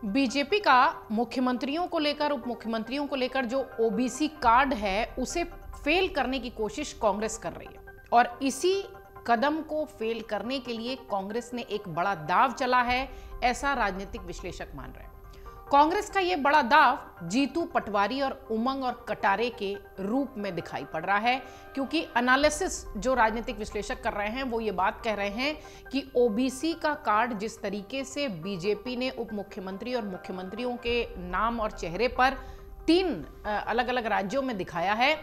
BJP का मुख्यमंत्रियों को लेकर, उप मुख्यमंत्रियों को लेकर जो ओबीसी कार्ड है उसे फेल करने की कोशिश कांग्रेस कर रही है और इसी कदम को फेल करने के लिए कांग्रेस ने एक बड़ा दाव चला है, ऐसा राजनीतिक विश्लेषक मान रहे हैं। कांग्रेस का यह बड़ा दाव जीतू पटवारी और उमंग और कटारे के रूप में दिखाई पड़ रहा है, क्योंकि एनालिसिस जो राजनीतिक विश्लेषक कर रहे हैं वो ये बात कह रहे हैं कि ओबीसी का कार्ड जिस तरीके से बीजेपी ने उप मुख्यमंत्री और मुख्यमंत्रियों के नाम और चेहरे पर 3 अलग अलग राज्यों में दिखाया है,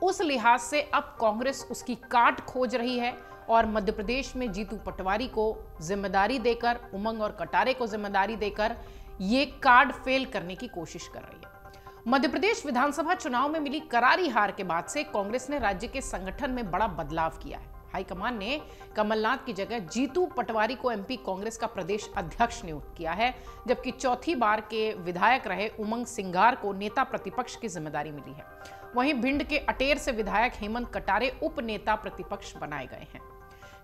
उस लिहाज से अब कांग्रेस उसकी काट खोज रही है और मध्य प्रदेश में जीतू पटवारी को जिम्मेदारी देकर, उमंग और कटारे को जिम्मेदारी देकर ये कार्ड फेल करने की कोशिश कर रही है। मध्य प्रदेश विधानसभा चुनाव में मिली करारी हार के बाद से कांग्रेस ने राज्य के संगठन में बड़ा बदलाव किया है। हाईकमान ने कमलनाथ की जगह जीतू पटवारी को एमपी कांग्रेस का प्रदेश अध्यक्ष नियुक्त किया है, जबकि चौथी बार के विधायक रहे उमंग सिंघार को नेता प्रतिपक्ष की जिम्मेदारी मिली है। वहीं भिंड के अटेर से विधायक हेमंत कटारे उप नेता प्रतिपक्ष बनाए गए हैं।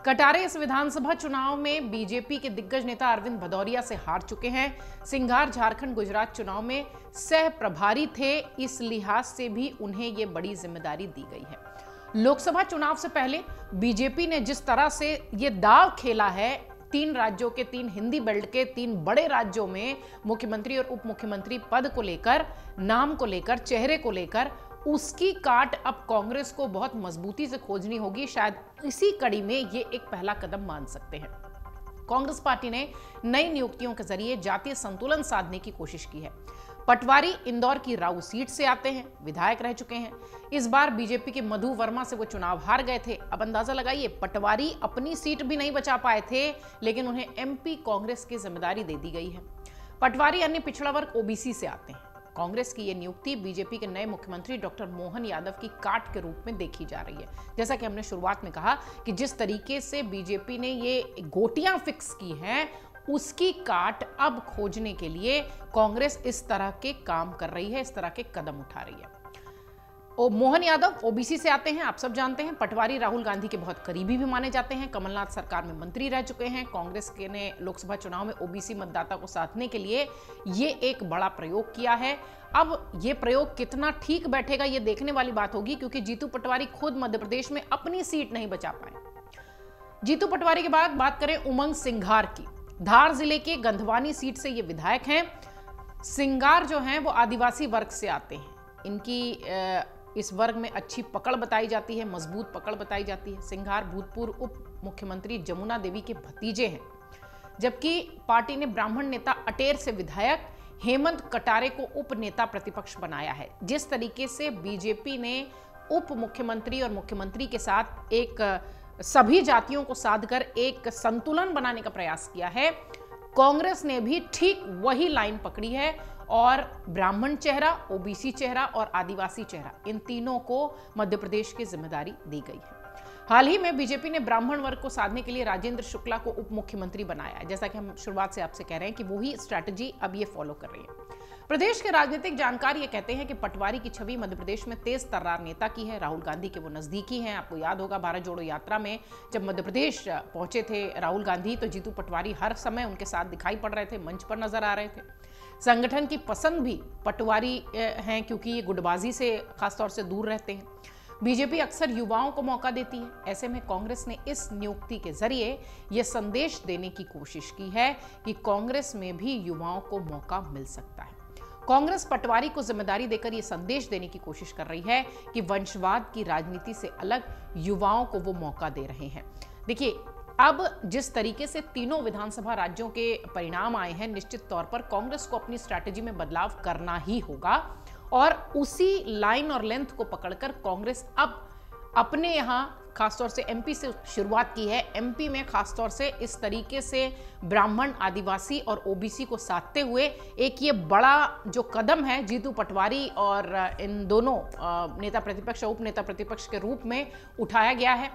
कटारे इस विधानसभा चुनाव में बीजेपी के दिग्गज नेता अरविंद भदौरिया से हार चुके हैं। सिंघार झारखंड गुजरात चुनाव में सह प्रभारी थे, इस लिहाज से भी उन्हें ये बड़ी जिम्मेदारी दी गई है। लोकसभा चुनाव से पहले बीजेपी ने जिस तरह से ये दाव खेला है, 3 राज्यों के 3 हिंदी बेल्ट के 3 बड़े राज्यों में मुख्यमंत्री और उप मुख्यमंत्री पद को लेकर, नाम को लेकर, चेहरे को लेकर, उसकी काट अब कांग्रेस को बहुत मजबूती से खोजनी होगी। शायद इसी कड़ी में ये एक पहला कदम मान सकते हैं। कांग्रेस पार्टी ने नई नियुक्तियों के जरिए जातीय संतुलन साधने की कोशिश की है। पटवारी इंदौर की राऊ सीट से आते हैं, विधायक रह चुके हैं। इस बार बीजेपी के मधु वर्मा से वो चुनाव हार गए थे। अब अंदाजा लगाइए, पटवारी अपनी सीट भी नहीं बचा पाए थे, लेकिन उन्हें एमपी कांग्रेस की जिम्मेदारी दे दी गई है। पटवारी अन्य पिछड़ा वर्ग ओबीसी से आते हैं। कांग्रेस की यह नियुक्ति बीजेपी के नए मुख्यमंत्री डॉक्टर मोहन यादव की काट के रूप में देखी जा रही है। जैसा कि हमने शुरुआत में कहा कि जिस तरीके से बीजेपी ने ये गोटियां फिक्स की हैं, उसकी काट अब खोजने के लिए कांग्रेस इस तरह के काम कर रही है, इस तरह के कदम उठा रही है। मोहन यादव ओबीसी से आते हैं, आप सब जानते हैं। पटवारी राहुल गांधी के बहुत करीबी भी माने जाते हैं, कमलनाथ सरकार में मंत्री रह चुके हैं। कांग्रेस के ने लोकसभा चुनाव में ओबीसी मतदाता को साधने के लिए ये एक बड़ा प्रयोग किया है। अब ये प्रयोग कितना ठीक बैठेगा ये देखने वाली बात होगी, क्योंकि जीतू पटवारी खुद मध्य प्रदेश में अपनी सीट नहीं बचा पाए। जीतू पटवारी के बाद बात करें उमंग सिंघार की। धार जिले के गंधवानी सीट से ये विधायक हैं। सिंघार जो हैं वो आदिवासी वर्ग से आते हैं। इनकी इस वर्ग में अच्छी पकड़ बताई जाती है, मजबूत पकड़ बताई जाती है। सिंघार भूतपूर्व उप मुख्यमंत्री जमुना देवी के भतीजे हैं, जबकि पार्टी ने ब्राह्मण नेता अटेर से विधायक हेमंत कटारे को उप नेता प्रतिपक्ष बनाया है। जिस तरीके से बीजेपी ने उप मुख्यमंत्री और मुख्यमंत्री के साथ एक सभी जातियों को साधकर एक संतुलन बनाने का प्रयास किया है, कांग्रेस ने भी ठीक वही लाइन पकड़ी है और ब्राह्मण चेहरा, ओबीसी चेहरा और आदिवासी चेहरा, इन तीनों को मध्य प्रदेश की जिम्मेदारी दी गई है। हाल ही में बीजेपी ने ब्राह्मण वर्ग को साधने के लिए राजेंद्र शुक्ला को उप मुख्यमंत्री बनाया है। जैसा कि हम शुरुआत से आपसे कह रहे हैं कि वही स्ट्रैटेजी अब ये फॉलो कर रही है। प्रदेश के राजनीतिक जानकार ये कहते हैं कि पटवारी की छवि मध्य प्रदेश में तेज तर्रार नेता की है। राहुल गांधी के वो नजदीकी हैं। आपको याद होगा, भारत जोड़ो यात्रा में जब मध्य प्रदेश पहुंचे थे राहुल गांधी, तो जीतू पटवारी हर समय उनके साथ दिखाई पड़ रहे थे, मंच पर नजर आ रहे थे। संगठन की पसंद भी पटवारी हैं, क्योंकि ये गुटबाजी से खासतौर से दूर रहते हैं। बीजेपी अक्सर युवाओं को मौका देती है। ऐसे में कांग्रेस ने इस नियुक्ति के जरिए यह संदेश देने की कोशिश की है कि कांग्रेस में भी युवाओं को मौका मिल सकता है। कांग्रेस पटवारी को जिम्मेदारी देकर यह संदेश देने की कोशिश कर रही है कि वंशवाद की राजनीति से अलग युवाओं को वो मौका दे रहे हैं। देखिए, अब जिस तरीके से तीनों विधानसभा राज्यों के परिणाम आए हैं, निश्चित तौर पर कांग्रेस को अपनी स्ट्रैटेजी में बदलाव करना ही होगा और उसी लाइन और लेंथ को पकड़कर कांग्रेस अब अपने यहाँ खासतौर से एमपी से शुरुआत की है। एमपी में खासतौर से इस तरीके से ब्राह्मण, आदिवासी और ओबीसी को साधते हुए एक ये बड़ा जो कदम है जीतू पटवारी और इन दोनों नेता प्रतिपक्ष और उप नेता प्रतिपक्ष के रूप में उठाया गया है।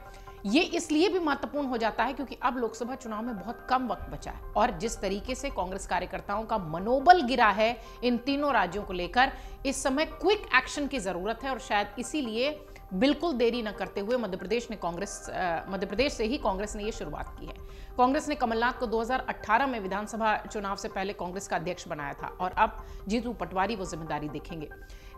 ये इसलिए भी महत्वपूर्ण हो जाता है क्योंकि अब लोकसभा चुनाव में बहुत कम वक्त बचा है और जिस तरीके से कांग्रेस कार्यकर्ताओं का मनोबल गिरा है इन तीनों राज्यों को लेकर, इस समय क्विक एक्शन की जरूरत है और शायद इसीलिए बिल्कुल देरी न करते हुए मध्य प्रदेश से ही कांग्रेस ने ये शुरुआत की है। कांग्रेस ने कमलनाथ को 2018 में विधानसभा चुनाव से पहले कांग्रेस का अध्यक्ष बनाया था और अब जीतू पटवारी वो जिम्मेदारी देखेंगे।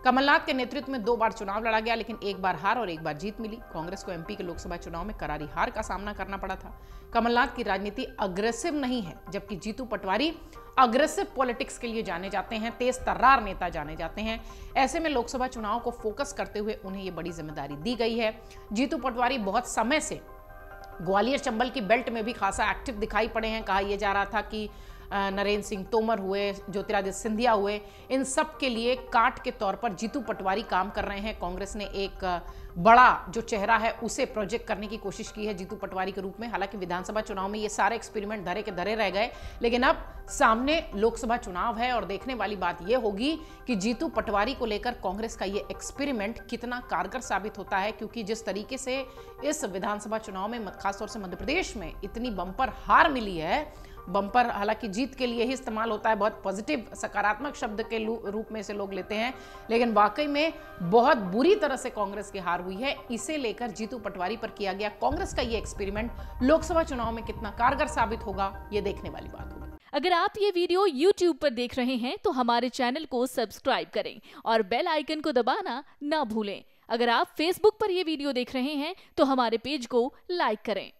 कमलनाथ के नेतृत्व में 2 बार चुनाव लड़ा गया, लेकिन 1 बार हार और 1 बार जीत मिली। कांग्रेस को एमपी के लोकसभा चुनाव में करारी हार का सामना करना पड़ा था। कमलनाथ की राजनीति अग्रेसिव नहीं है, जबकि जीतू पटवारी अग्रेसिव पॉलिटिक्स के लिए जाने जाते हैं, तेज तर्रार नेता जाने जाते हैं। ऐसे में लोकसभा चुनाव को फोकस करते हुए उन्हें ये बड़ी जिम्मेदारी दी गई है। जीतू पटवारी बहुत समय से ग्वालियर चंबल की बेल्ट में भी खासा एक्टिव दिखाई पड़े हैं। कहा यह जा रहा था कि नरेंद्र सिंह तोमर हुए, ज्योतिरादित्य सिंधिया हुए, इन सब के लिए काट के तौर पर जीतू पटवारी काम कर रहे हैं। कांग्रेस ने एक बड़ा जो चेहरा है उसे प्रोजेक्ट करने की कोशिश की है जीतू पटवारी के रूप में। हालांकि विधानसभा चुनाव में ये सारे एक्सपेरिमेंट धरे के धरे रह गए, लेकिन अब सामने लोकसभा चुनाव है और देखने वाली बात यह होगी कि जीतू पटवारी को लेकर कांग्रेस का ये एक्सपेरिमेंट कितना कारगर साबित होता है। क्योंकि जिस तरीके से इस विधानसभा चुनाव में खासतौर से मध्य प्रदेश में इतनी बम्पर हार मिली है, बम्पर हालांकि जीत के लिए ही इस्तेमाल होता है, बहुत पॉजिटिव सकारात्मक शब्द के रूप में से लोग लेते हैं, लेकिन वाकई में बहुत बुरी तरह से कांग्रेस की हार हुई है। इसे लेकर जीतू पटवारी पर किया गया कांग्रेस का ये एक्सपेरिमेंट लोकसभा चुनाव में कितना कारगर साबित होगा, ये देखने वाली बात होगी। अगर आप ये वीडियो YouTube पर देख रहे हैं तो हमारे चैनल को सब्सक्राइब करें और बेल आइकन को दबाना ना भूलें। अगर आप Facebook पर ये वीडियो देख रहे हैं तो हमारे पेज को लाइक करें।